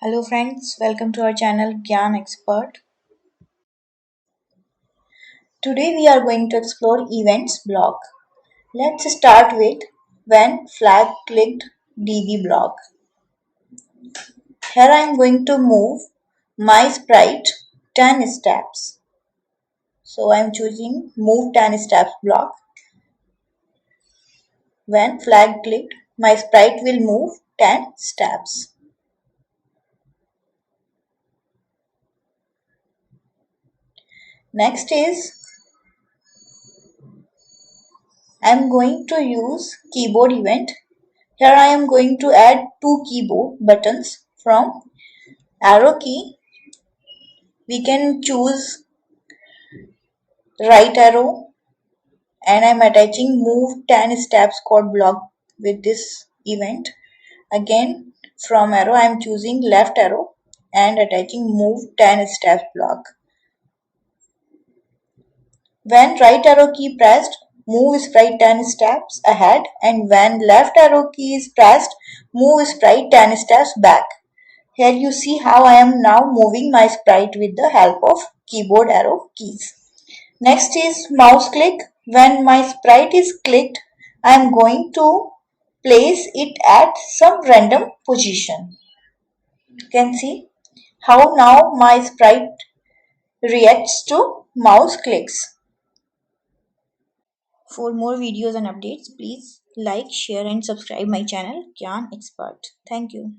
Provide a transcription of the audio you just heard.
Hello friends, welcome to our channel Gyan Expert. Today we are going to explore events block. Let's start with when flag clicked DB block. Here I am going to move my sprite 10 steps. So I am choosing move 10 steps block. When flag clicked, my sprite will move 10 steps. Next is I am going to use keyboard event. Here I am going to add two keyboard buttons from arrow key. We can choose right arrow and I am attaching move 10 steps code block with this event. Again from arrow I am choosing left arrow and attaching move 10 steps block. When right arrow key pressed, move sprite 10 steps ahead, and when left arrow key is pressed, move sprite 10 steps back. Here you see how I am now moving my sprite with the help of keyboard arrow keys. Next is mouse click. When my sprite is clicked, I am going to place it at some random position. You can see how now my sprite reacts to mouse clicks. For more videos and updates, please like, share and subscribe my channel Gyan Expert. Thank you.